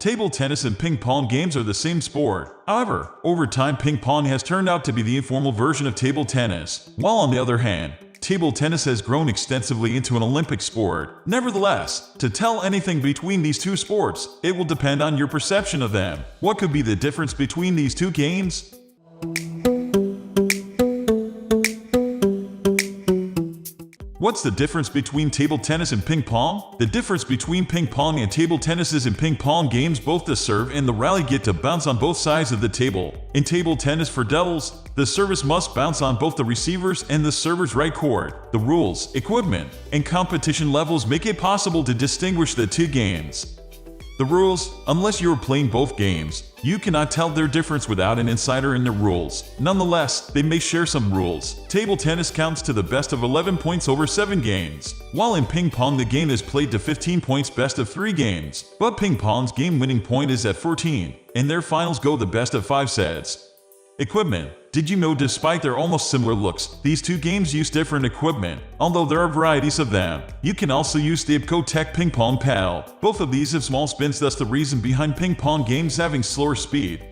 Table tennis and ping pong games are the same sport. However, over time ping pong has turned out to be the informal version of table tennis, while on the other hand, table tennis has grown extensively into an Olympic sport. Nevertheless, to tell anything between these two sports, it will depend on your perception of them. What could be the difference between these two games? What's the difference between table tennis and ping pong? The difference between ping pong and table tennis is in ping pong games both the serve and the rally get to bounce on both sides of the table. In table tennis for doubles, the service must bounce on both the receiver's and the server's right court. The rules, equipment, and competition levels make it possible to distinguish the two games. The rules, unless you are playing both games, you cannot tell their difference without an insider in the rules. Nonetheless, they may share some rules. Table tennis counts to the best of 11 points over 7 games, while in ping pong the game is played to 15 points best of 3 games. But ping pong's game-winning point is at 14, and their finals go the best of 5 sets. Equipment. Did you know despite their almost similar looks, these two games use different equipment, although there are varieties of them. You can also use the IPCO Tech Ping Pong paddle. Both of these have small spins, thus the reason behind ping pong games having slower speed.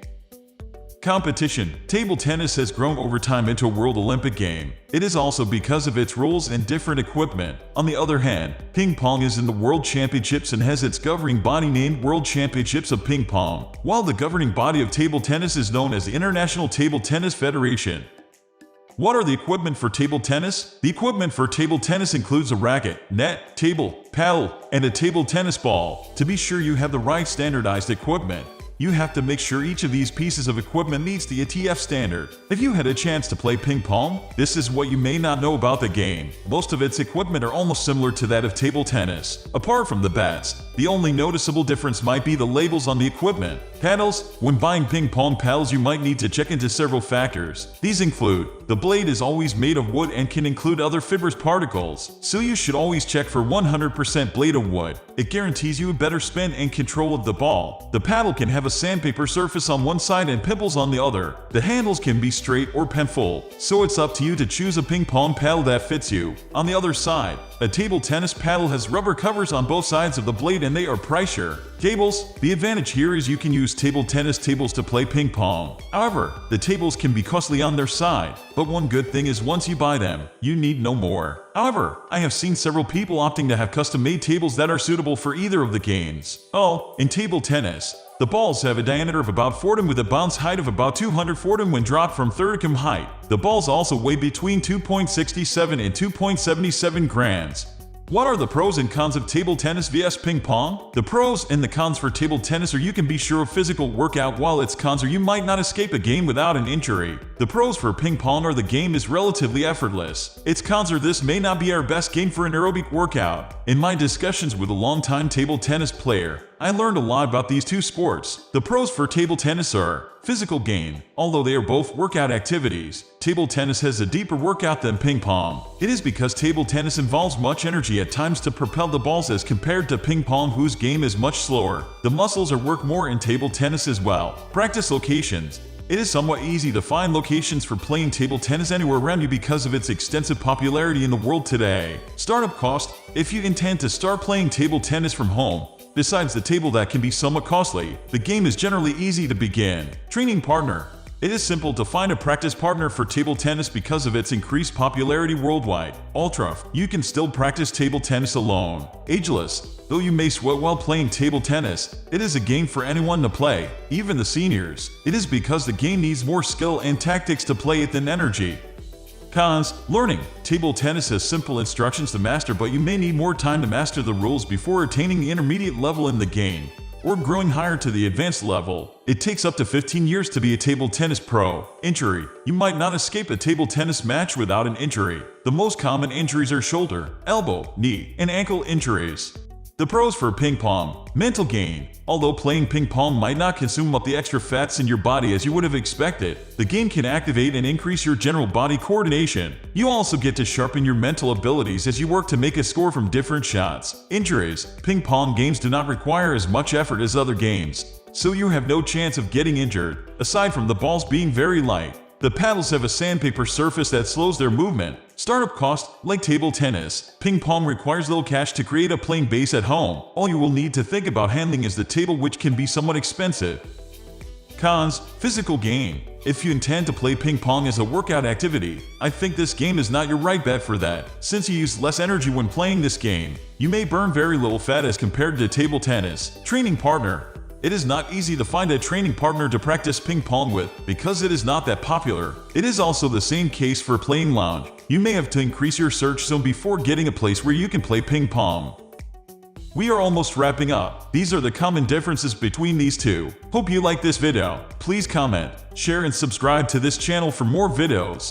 Competition. Table tennis has grown over time into a world Olympic game. It is also because of its rules and different equipment. On the other hand, ping pong is in the World Championships and has its governing body named World Championships of Ping Pong, while the governing body of table tennis is known as the International Table Tennis Federation. What are the equipment for table tennis? The equipment for table tennis includes a racket, net, table, paddle, and a table tennis ball. To be sure you have the right standardized equipment, you have to make sure each of these pieces of equipment meets the ETF standard. If you had a chance to play ping pong, this is what you may not know about the game. Most of its equipment are almost similar to that of table tennis. Apart from the bats, the only noticeable difference might be the labels on the equipment. Paddles. When buying ping pong paddles you might need to check into several factors. These include, the blade is always made of wood and can include other fibrous particles, so you should always check for 100% blade of wood. It guarantees you a better spin and control of the ball. The paddle can have a sandpaper surface on one side and pimples on the other. The handles can be straight or penful, so it's up to you to choose a ping pong paddle that fits you. On the other side, a table tennis paddle has rubber covers on both sides of the blade and they are pricier. Tables. The advantage here is you can use table tennis tables to play ping pong. However, the tables can be costly on their side, but one good thing is once you buy them, you need no more. However, I have seen several people opting to have custom-made tables that are suitable for either of the games. Oh, in table tennis, the balls have a diameter of about 4 with a bounce height of about 204 when dropped from 3 height. The balls also weigh between 2.67 and 2.77 grams. What are the pros and cons of table tennis vs ping pong? The pros and the cons for table tennis are you can be sure of physical workout, while its cons are you might not escape a game without an injury. The pros for ping pong are the game is relatively effortless. Its cons are this may not be our best game for an aerobic workout. In my discussions with a longtime table tennis player, I learned a lot about these two sports. The pros for table tennis are physical gain. Although they are both workout activities, table tennis has a deeper workout than ping pong. It is because table tennis involves much energy at times to propel the balls as compared to ping pong, whose game is much slower. The muscles are worked more in table tennis as well. Practice locations. It is somewhat easy to find locations for playing table tennis anywhere around you because of its extensive popularity in the world today. Startup cost. If you intend to start playing table tennis from home, besides the table that can be somewhat costly, the game is generally easy to begin. Training partner. It is simple to find a practice partner for table tennis because of its increased popularity worldwide. Ultra. You can still practice table tennis alone. Ageless. Though you may sweat while playing table tennis, it is a game for anyone to play, even the seniors. It is because the game needs more skill and tactics to play it than energy. Cons. Learning. Table tennis has simple instructions to master, but you may need more time to master the rules before attaining the intermediate level in the game, or growing higher to the advanced level. It takes up to 15 years to be a table tennis pro. Injury. You might not escape a table tennis match without an injury. The most common injuries are shoulder, elbow, knee, and ankle injuries. The pros for ping pong. Mental gain. Although playing ping pong might not consume up the extra fats in your body as you would have expected, the game can activate and increase your general body coordination. You also get to sharpen your mental abilities as you work to make a score from different shots. Injuries. Ping pong games do not require as much effort as other games, so you have no chance of getting injured, aside from the balls being very light. The paddles have a sandpaper surface that slows their movement. Startup cost, like table tennis. Ping pong requires little cash to create a playing base at home. All you will need to think about handling is the table, which can be somewhat expensive. Cons: physical gain. If you intend to play ping pong as a workout activity, I think this game is not your right bet for that. Since you use less energy when playing this game, you may burn very little fat as compared to table tennis. Training partner. It is not easy to find a training partner to practice ping pong with because it is not that popular. It is also the same case for playing lounge. You may have to increase your search zone before getting a place where you can play ping pong. We are almost wrapping up. These are the common differences between these two. Hope you like this video. Please comment, share and subscribe to this channel for more videos.